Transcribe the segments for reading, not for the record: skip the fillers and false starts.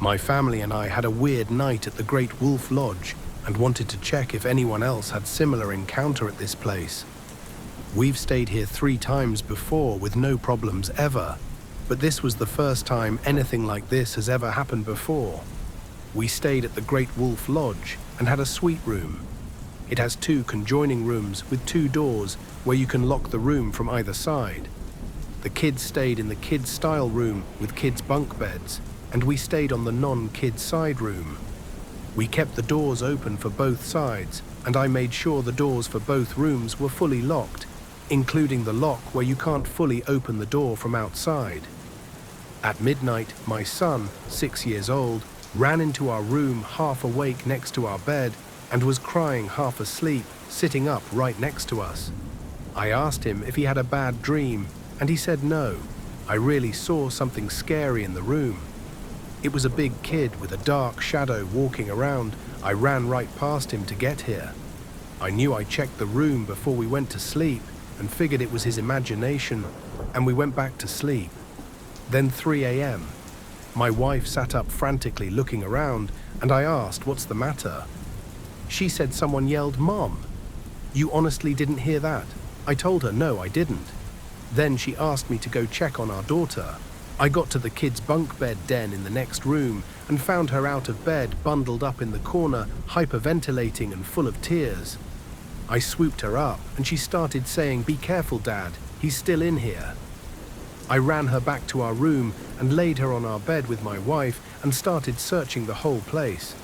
My family and I had a weird night at the Great Wolf Lodge and wanted to check if anyone else had similar encounter at this place. We've stayed here 3 times before with no problems ever, but this was the first time anything like this has ever happened before. We stayed at the Great Wolf Lodge and had a suite room. It has 2 conjoining rooms with 2 doors where you can lock the room from either side. The kids stayed in the kids' style room with kids' bunk beds, and we stayed on the non-kids' side room. We kept the doors open for both sides, and I made sure the doors for both rooms were fully locked, including the lock where you can't fully open the door from outside. At midnight, my son, 6 years old, ran into our room half awake next to our bed and was crying half asleep, sitting up right next to us. I asked him if he had a bad dream, and he said no. I really saw something scary in the room. It was a big kid with a dark shadow walking around. I ran right past him to get here. I knew I checked the room before we went to sleep and figured it was his imagination, and we went back to sleep. Then 3 a.m. My wife sat up frantically looking around, and I asked, "What's the matter?" She said someone yelled, "Mom." "You honestly didn't hear that?" I told her no, I didn't. Then she asked me to go check on our daughter. I got to the kids' bunk bed den in the next room and found her out of bed, bundled up in the corner, hyperventilating and full of tears. I swooped her up and she started saying, "Be careful, Dad, he's still in here." I ran her back to our room and laid her on our bed with my wife and started searching the whole place.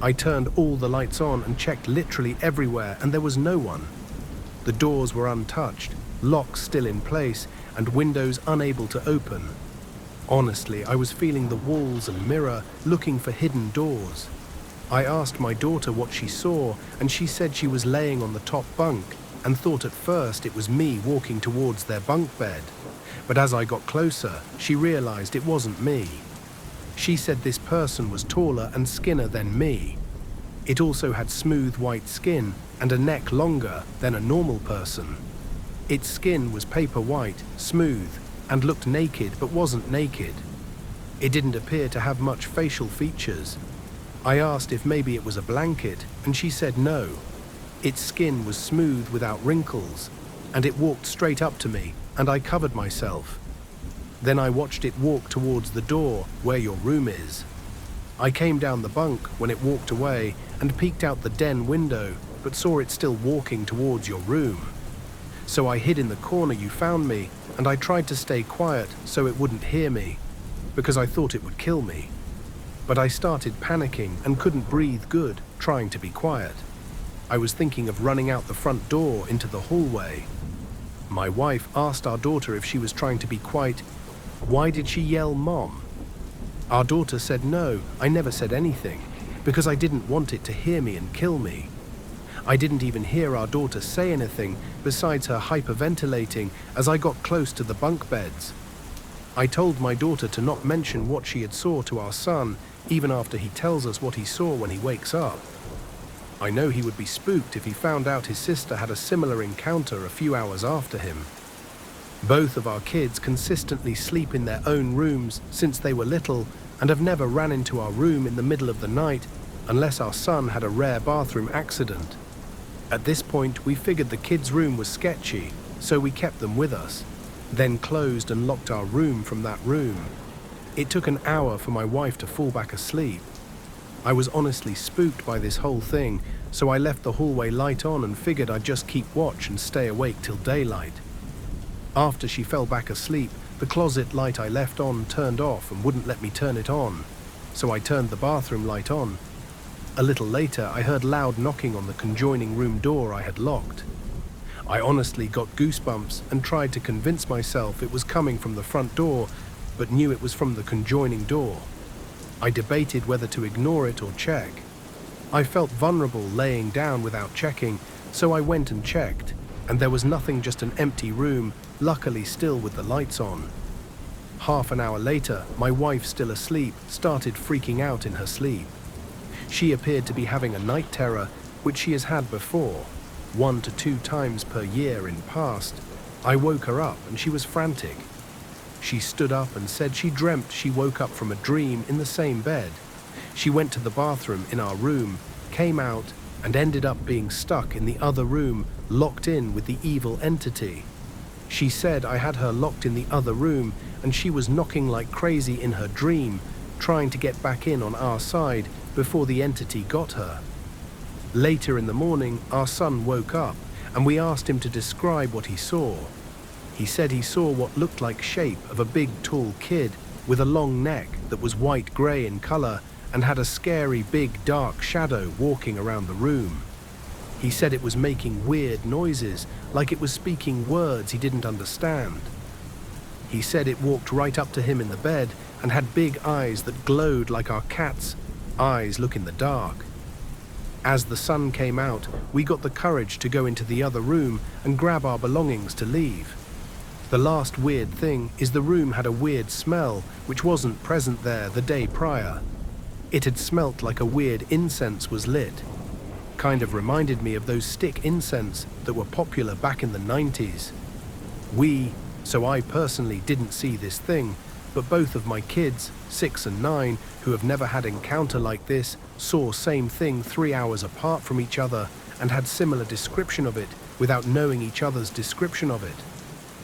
I turned all the lights on and checked literally everywhere, and there was no one. The doors were untouched, locks still in place, and windows unable to open. Honestly, I was feeling the walls and mirror, looking for hidden doors. I asked my daughter what she saw, and she said she was laying on the top bunk and thought at first it was me walking towards their bunk bed. But as I got closer, she realized it wasn't me. She said this person was taller and skinner than me. It also had smooth white skin and a neck longer than a normal person. Its skin was paper white, smooth, and looked naked but wasn't naked. It didn't appear to have much facial features. I asked if maybe it was a blanket, and she said no. Its skin was smooth without wrinkles, and it walked straight up to me, and I covered myself. Then I watched it walk towards the door where your room is. I came down the bunk when it walked away and peeked out the den window, but saw it still walking towards your room. So I hid in the corner you found me, and I tried to stay quiet so it wouldn't hear me, because I thought it would kill me. But I started panicking and couldn't breathe good, trying to be quiet. I was thinking of running out the front door into the hallway. My wife asked our daughter if she was trying to be quiet. Why did she yell, "Mom"? Our daughter said no, I never said anything, because I didn't want it to hear me and kill me. I didn't even hear our daughter say anything besides her hyperventilating as I got close to the bunk beds. I told my daughter to not mention what she had saw to our son, even after he tells us what he saw when he wakes up. I know he would be spooked if he found out his sister had a similar encounter a few hours after him. Both of our kids consistently sleep in their own rooms since they were little and have never ran into our room in the middle of the night unless our son had a rare bathroom accident. At this point, we figured the kids' room was sketchy, so we kept them with us, then closed and locked our room from that room. It took an hour for my wife to fall back asleep. I was honestly spooked by this whole thing, so I left the hallway light on and figured I'd just keep watch and stay awake till daylight. After she fell back asleep, the closet light I left on turned off and wouldn't let me turn it on, so I turned the bathroom light on. A little later, I heard loud knocking on the conjoining room door I had locked. I honestly got goosebumps and tried to convince myself it was coming from the front door, but knew it was from the conjoining door. I debated whether to ignore it or check. I felt vulnerable laying down without checking, so I went and checked, and there was nothing, just an empty room, luckily still with the lights on. Half an hour later, my wife, still asleep, started freaking out in her sleep. She appeared to be having a night terror, which she has had before, 1 to 2 times per year in past. I woke her up and she was frantic. She stood up and said she dreamt she woke up from a dream in the same bed. She went to the bathroom in our room, came out, and ended up being stuck in the other room, locked in with the evil entity. She said I had her locked in the other room and she was knocking like crazy in her dream, trying to get back in on our side before the entity got her. Later in the morning, our son woke up and we asked him to describe what he saw. He said he saw what looked like shape of a big tall kid with a long neck that was white-grey in colour and had a scary big dark shadow walking around the room. He said it was making weird noises, like it was speaking words he didn't understand. He said it walked right up to him in the bed and had big eyes that glowed like our cat's eyes look in the dark. As the sun came out, we got the courage to go into the other room and grab our belongings to leave. The last weird thing is the room had a weird smell which wasn't present there the day prior. It had smelt like a weird incense was lit. Kind of reminded me of those stick incense that were popular back in the 90s. So I personally didn't see this thing, but both of my kids, 6 and 9, who have never had encounter like this, saw same thing 3 hours apart from each other and had similar description of it without knowing each other's description of it.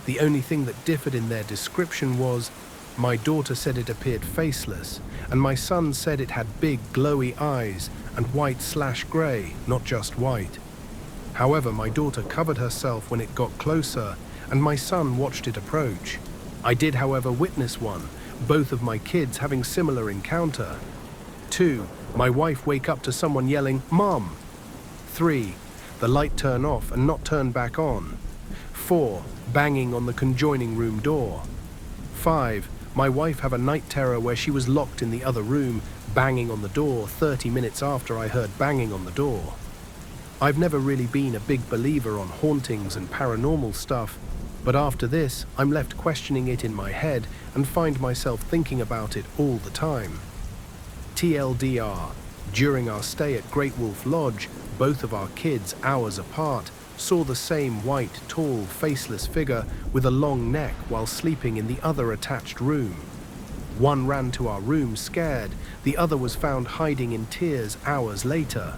The only thing that differed in their description was, my daughter said it appeared faceless, and my son said it had big glowy eyes and white/grey, not just white. However, my daughter covered herself when it got closer, and my son watched it approach. I did, however, witness one, both of my kids having similar encounter. 2, my wife wake up to someone yelling, "Mom!" 3, the light turn off and not turn back on. 4, banging on the conjoining room door. 5, my wife have a night terror where she was locked in the other room, banging on the door 30 minutes after I heard banging on the door. I've never really been a big believer on hauntings and paranormal stuff, but after this, I'm left questioning it in my head and find myself thinking about it all the time. TLDR, during our stay at Great Wolf Lodge, both of our kids, hours apart, saw the same white, tall, faceless figure with a long neck while sleeping in the other attached room. One ran to our room scared, the other was found hiding in tears hours later.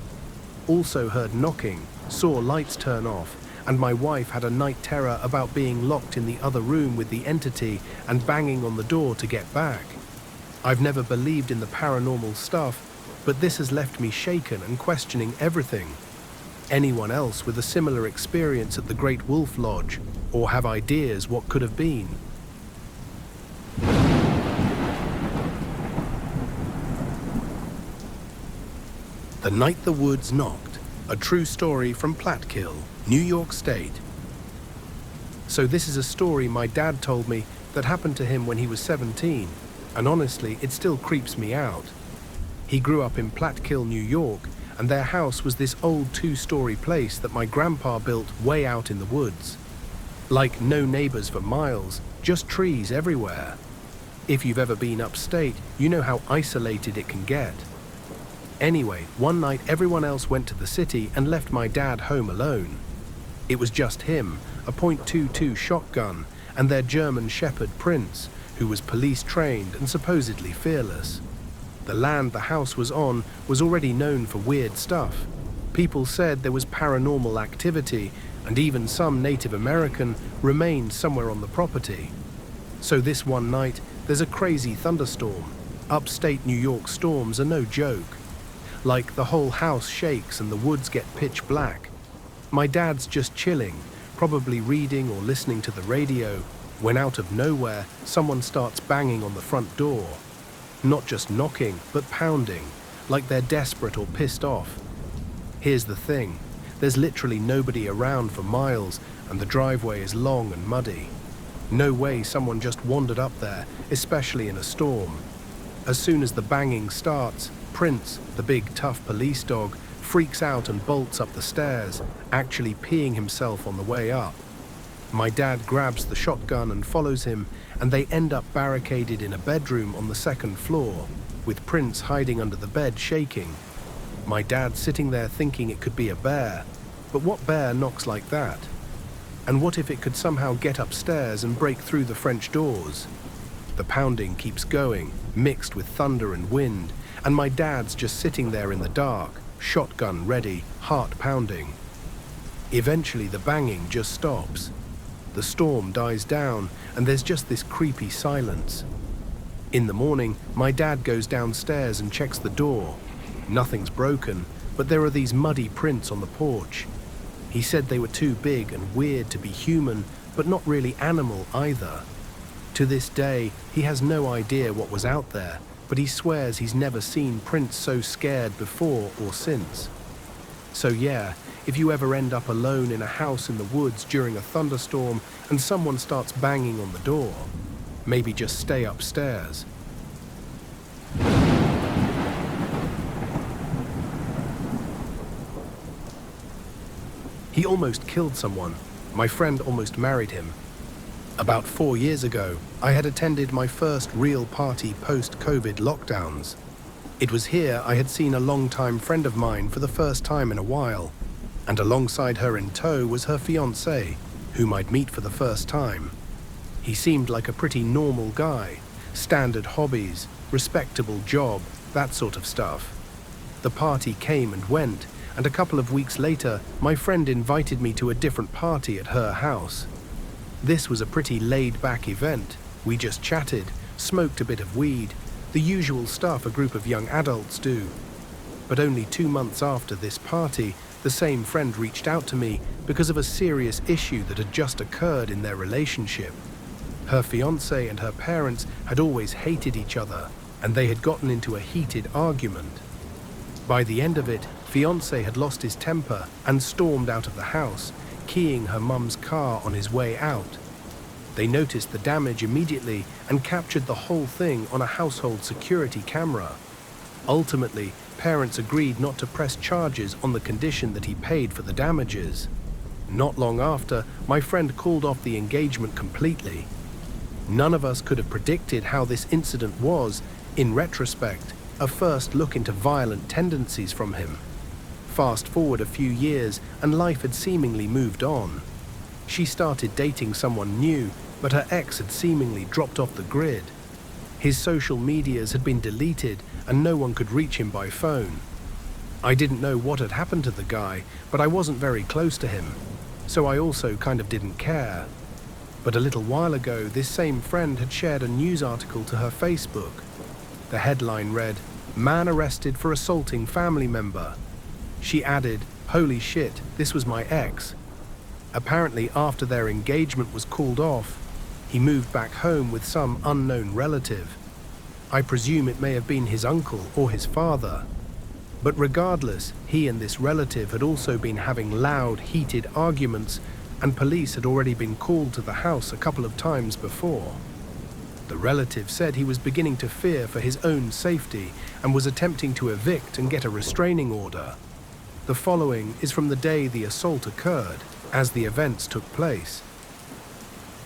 Also heard knocking, saw lights turn off, and my wife had a night terror about being locked in the other room with the entity and banging on the door to get back. I've never believed in the paranormal stuff, but this has left me shaken and questioning everything. Anyone else with a similar experience at the Great Wolf Lodge, or have ideas what could have been? The Night the Woods Knocked, a true story from Platkill, New York State. So this is a story my dad told me that happened to him when he was 17, and honestly, it still creeps me out. He grew up in Platkill, New York, and their house was this old 2-story place that my grandpa built way out in the woods. Like no neighbors for miles, just trees everywhere. If you've ever been upstate, you know how isolated it can get. Anyway, one night everyone else went to the city and left my dad home alone. It was just him, a .22 shotgun, and their German shepherd Prince, who was police trained and supposedly fearless. The land the house was on was already known for weird stuff. People said there was paranormal activity, and even some Native American remained somewhere on the property. So this one night, there's a crazy thunderstorm. Upstate New York storms are no joke. Like the whole house shakes and the woods get pitch black. My dad's just chilling, probably reading or listening to the radio, when out of nowhere, someone starts banging on the front door. Not just knocking, but pounding, like they're desperate or pissed off. Here's the thing, there's literally nobody around for miles, and the driveway is long and muddy. No way someone just wandered up there, especially in a storm. As soon as the banging starts, Prince, the big tough police dog, freaks out and bolts up the stairs, actually peeing himself on the way up. My dad grabs the shotgun and follows him, and they end up barricaded in a bedroom on the 2nd floor, with Prince hiding under the bed shaking. My dad sitting there thinking it could be a bear, but what bear knocks like that? And what if it could somehow get upstairs and break through the French doors? The pounding keeps going, mixed with thunder and wind, and my dad's just sitting there in the dark, shotgun ready, heart pounding. Eventually the banging just stops. The storm dies down, and there's just this creepy silence. In the morning, my dad goes downstairs and checks the door. Nothing's broken, but there are these muddy prints on the porch. He said they were too big and weird to be human, but not really animal either. To this day, he has no idea what was out there, but he swears he's never seen prints so scared before or since. So yeah, if you ever end up alone in a house in the woods during a thunderstorm and someone starts banging on the door, maybe just stay upstairs. He almost killed someone. My friend almost married him. About 4 years ago, I had attended my first real party post-COVID lockdowns. It was here I had seen a long-time friend of mine for the first time in a while, and alongside her in tow was her fiancé, whom I'd meet for the first time. He seemed like a pretty normal guy, standard hobbies, respectable job, that sort of stuff. The party came and went, and a couple of weeks later, my friend invited me to a different party at her house. This was a pretty laid-back event. We just chatted, smoked a bit of weed, the usual stuff a group of young adults do. But only 2 months after this party, the same friend reached out to me because of a serious issue that had just occurred in their relationship. Her fiancé and her parents had always hated each other, and they had gotten into a heated argument. By the end of it, fiancé had lost his temper and stormed out of the house, keying her mum's car on his way out. They noticed the damage immediately and captured the whole thing on a household security camera. Ultimately, parents agreed not to press charges on the condition that he paid for the damages. Not long after, my friend called off the engagement completely. None of us could have predicted how this incident was, in retrospect, a first look into violent tendencies from him. Fast forward a few years and life had seemingly moved on. She started dating someone new, but her ex had seemingly dropped off the grid. His social medias had been deleted and no one could reach him by phone. I didn't know what had happened to the guy, but I wasn't very close to him, so I also kind of didn't care. But a little while ago, this same friend had shared a news article to her Facebook. The headline read, "Man arrested for assaulting family member." She added, "Holy shit, this was my ex." Apparently, after their engagement was called off, he moved back home with some unknown relative. I presume it may have been his uncle or his father. But regardless, he and this relative had also been having loud, heated arguments, and police had already been called to the house a couple of times before. The relative said he was beginning to fear for his own safety and was attempting to evict and get a restraining order. The following is from the day the assault occurred, as the events took place.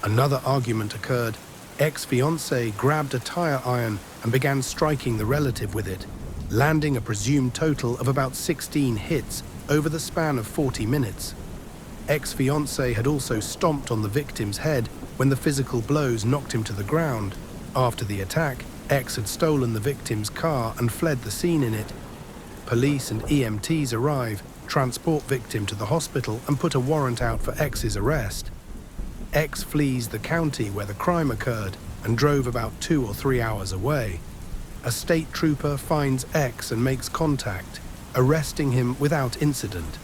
Another argument occurred. Ex-fiancé grabbed a tire iron and began striking the relative with it, landing a presumed total of about 16 hits over the span of 40 minutes. Ex-fiancé had also stomped on the victim's head when the physical blows knocked him to the ground. After the attack, ex had stolen the victim's car and fled the scene in it. Police and EMTs arrive, transport victim to the hospital and put a warrant out for ex's arrest. Ex flees the county where the crime occurred and drove about 2 or 3 hours away. A state trooper finds ex and makes contact, arresting him without incident.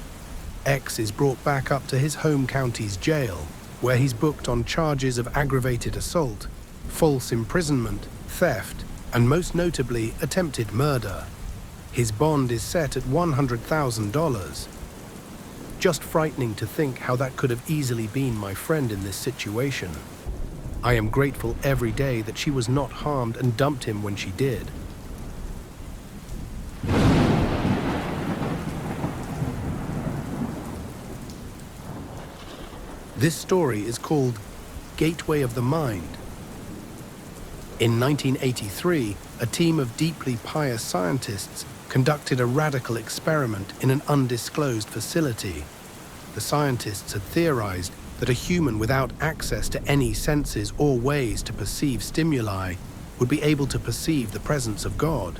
Ex is brought back up to his home county's jail, where he's booked on charges of aggravated assault, false imprisonment, theft, and most notably, attempted murder. His bond is set at $100,000. Just frightening to think how that could have easily been my friend in this situation. I am grateful every day that she was not harmed and dumped him when she did. This story is called Gateway of the Mind. In 1983, a team of deeply pious scientists conducted a radical experiment in an undisclosed facility. The scientists had theorized that a human without access to any senses or ways to perceive stimuli would be able to perceive the presence of God.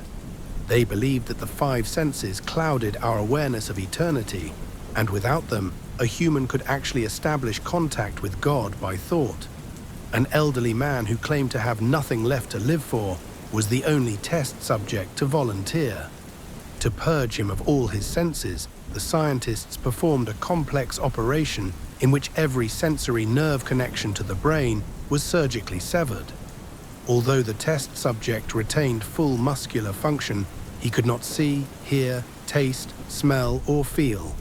They believed that the five senses clouded our awareness of eternity, and without them, a human could actually establish contact with God by thought. An elderly man who claimed to have nothing left to live for was the only test subject to volunteer. To purge him of all his senses, the scientists performed a complex operation in which every sensory nerve connection to the brain was surgically severed. Although the test subject retained full muscular function, he could not see, hear, taste, smell, or feel.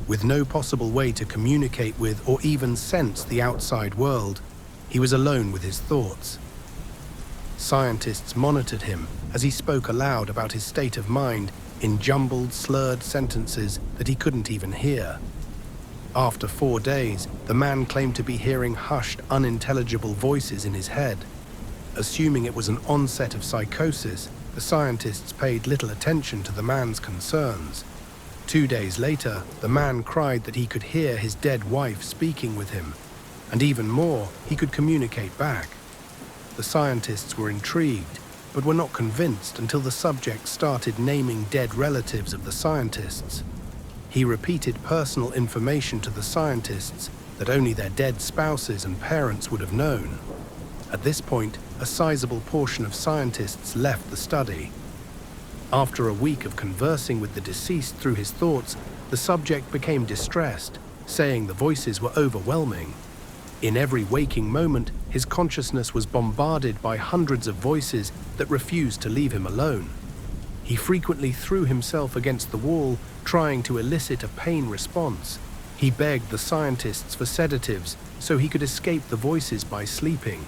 With no possible way to communicate with or even sense the outside world, he was alone with his thoughts. Scientists monitored him as he spoke aloud about his state of mind in jumbled, slurred sentences that he couldn't even hear. After 4 days, the man claimed to be hearing hushed, unintelligible voices in his head. Assuming it was an onset of psychosis, the scientists paid little attention to the man's concerns. 2 days later, the man cried that he could hear his dead wife speaking with him, and even more, he could communicate back. The scientists were intrigued, but were not convinced until the subject started naming dead relatives of the scientists. He repeated personal information to the scientists that only their dead spouses and parents would have known. At this point, a sizable portion of scientists left the study. After a week of conversing with the deceased through his thoughts, the subject became distressed, saying the voices were overwhelming. In every waking moment, his consciousness was bombarded by hundreds of voices that refused to leave him alone. He frequently threw himself against the wall, trying to elicit a pain response. He begged the scientists for sedatives so he could escape the voices by sleeping.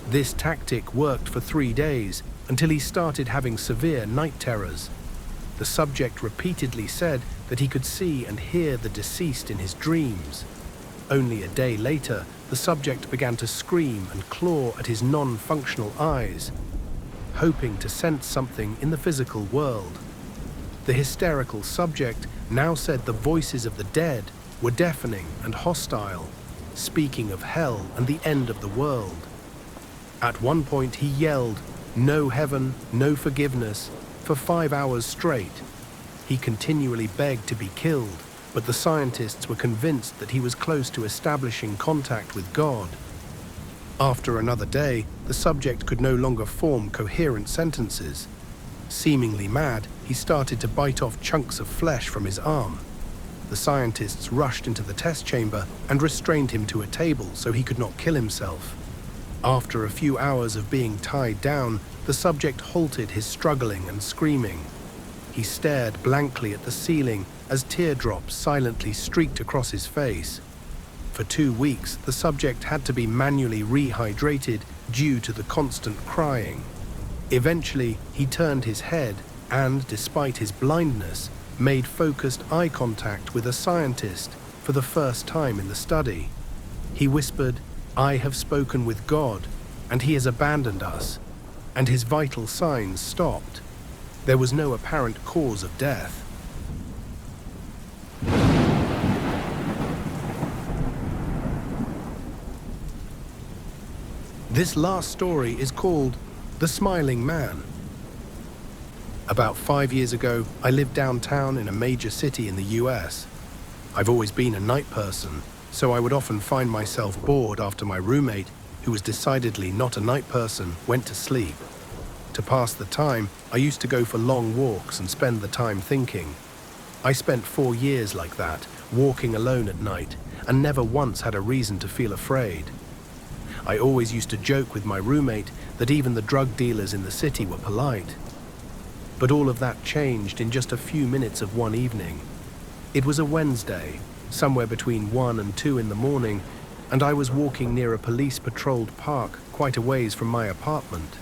This tactic worked for 3 days until he started having severe night terrors. The subject repeatedly said that he could see and hear the deceased in his dreams. Only a day later, the subject began to scream and claw at his non-functional eyes, hoping to sense something in the physical world. The hysterical subject now said the voices of the dead were deafening and hostile, speaking of hell and the end of the world. At one point he yelled, "No heaven, no forgiveness," for 5 hours straight. He continually begged to be killed, but the scientists were convinced that he was close to establishing contact with God. After another day, the subject could no longer form coherent sentences. Seemingly mad, he started to bite off chunks of flesh from his arm. The scientists rushed into the test chamber and restrained him to a table so he could not kill himself. After a few hours of being tied down, the subject halted his struggling and screaming. He stared blankly at the ceiling as teardrops silently streaked across his face. For 2 weeks, the subject had to be manually rehydrated due to the constant crying. Eventually, he turned his head and, despite his blindness, made focused eye contact with a scientist for the first time in the study. He whispered, "I have spoken with God, and he has abandoned us," and his vital signs stopped. There was no apparent cause of death. This last story is called The Smiling Man. About 5 years ago, I lived downtown in a major city in the US. I've always been a night person, so I would often find myself bored after my roommate, who was decidedly not a night person, went to sleep. To pass the time, I used to go for long walks and spend the time thinking. I spent 4 years like that, walking alone at night, and never once had a reason to feel afraid. I always used to joke with my roommate that even the drug dealers in the city were polite. But all of that changed in just a few minutes of one evening. It was a Wednesday, somewhere between 1 and 2 in the morning, and I was walking near a police-patrolled park quite a ways from my apartment.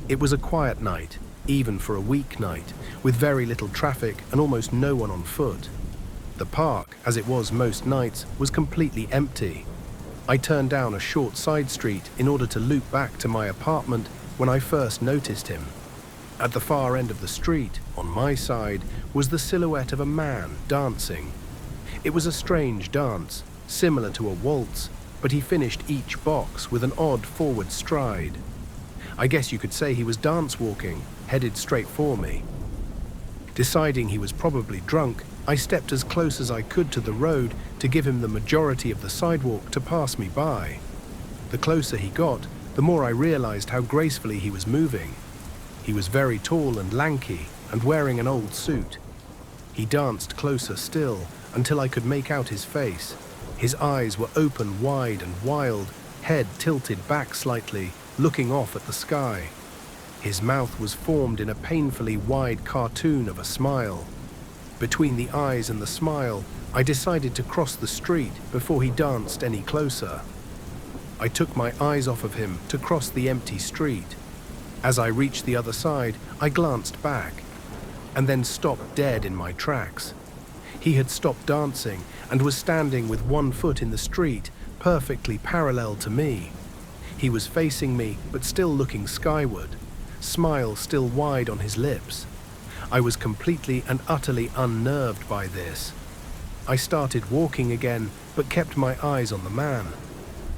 It was a quiet night, even for a weeknight, with very little traffic and almost no one on foot. The park, as it was most nights, was completely empty. I turned down a short side street in order to loop back to my apartment when I first noticed him. At the far end of the street, on my side, was the silhouette of a man dancing. It was a strange dance, similar to a waltz, but he finished each box with an odd forward stride. I guess you could say he was dance walking, headed straight for me. Deciding he was probably drunk, I stepped as close as I could to the road to give him the majority of the sidewalk to pass me by. The closer he got, the more I realized how gracefully he was moving. He was very tall and lanky and wearing an old suit. He danced closer still until I could make out his face. His eyes were open wide and wild, head tilted back slightly, looking off at the sky. His mouth was formed in a painfully wide cartoon of a smile. Between the eyes and the smile, I decided to cross the street before he danced any closer. I took my eyes off of him to cross the empty street. As I reached the other side, I glanced back, and then stopped dead in my tracks. He had stopped dancing and was standing with one foot in the street, perfectly parallel to me. He was facing me, but still looking skyward, smile still wide on his lips. I was completely and utterly unnerved by this. I started walking again, but kept my eyes on the man.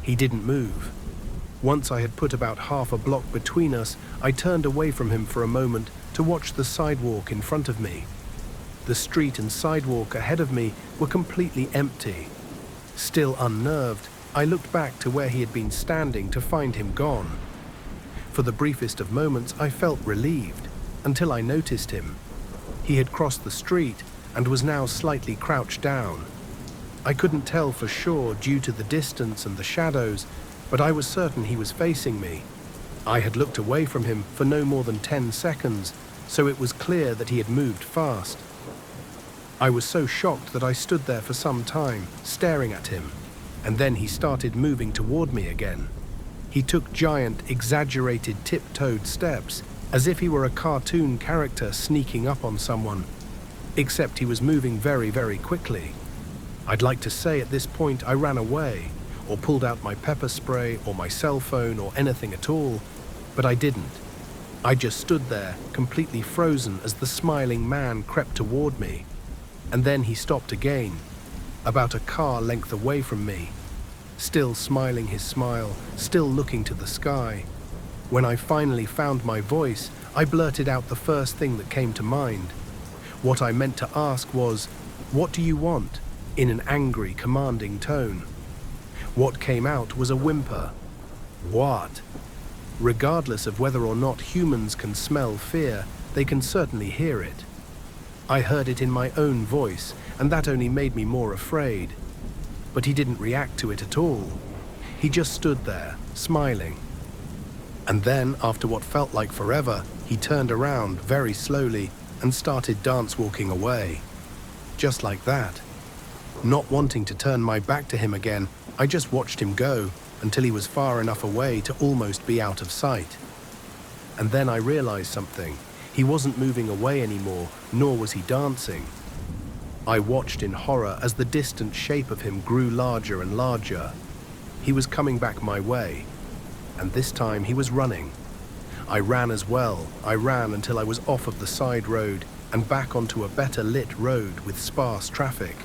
He didn't move. Once I had put about half a block between us, I turned away from him for a moment to watch the sidewalk in front of me. The street and sidewalk ahead of me were completely empty. Still unnerved, I looked back to where he had been standing to find him gone. For the briefest of moments, I felt relieved, until I noticed him. He had crossed the street and was now slightly crouched down. I couldn't tell for sure due to the distance and the shadows, but I was certain he was facing me. I had looked away from him for no more than 10 seconds, so it was clear that he had moved fast. I was so shocked that I stood there for some time, staring at him, and then he started moving toward me again. He took giant, exaggerated, tiptoed steps, as if he were a cartoon character sneaking up on someone, except he was moving very, very quickly. I'd like to say at this point I ran away, or pulled out my pepper spray or my cell phone or anything at all, but I didn't. I just stood there, completely frozen as the smiling man crept toward me. And then he stopped again, about a car length away from me, still smiling his smile, still looking to the sky. When I finally found my voice, I blurted out the first thing that came to mind. What I meant to ask was, "What do you want?" in an angry, commanding tone. What came out was a whimper. What? Regardless of whether or not humans can smell fear, they can certainly hear it. I heard it in my own voice, and that only made me more afraid. But he didn't react to it at all. He just stood there, smiling. And then, after what felt like forever, he turned around very slowly and started dance walking away. Just like that. Not wanting to turn my back to him again, I just watched him go until he was far enough away to almost be out of sight. And then I realized something. He wasn't moving away anymore, nor was he dancing. I watched in horror as the distant shape of him grew larger and larger. He was coming back my way, and this time he was running. I ran as well. I ran until I was off of the side road and back onto a better lit road with sparse traffic.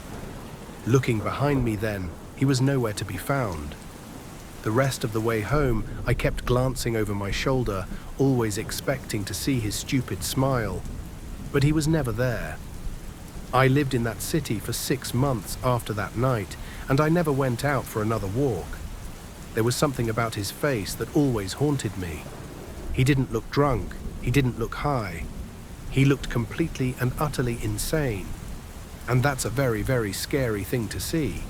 Looking behind me then, he was nowhere to be found. The rest of the way home, I kept glancing over my shoulder, always expecting to see his stupid smile, but he was never there. I lived in that city for 6 months after that night, and I never went out for another walk. There was something about his face that always haunted me. He didn't look drunk, he didn't look high. He looked completely and utterly insane. And that's a very, very scary thing to see.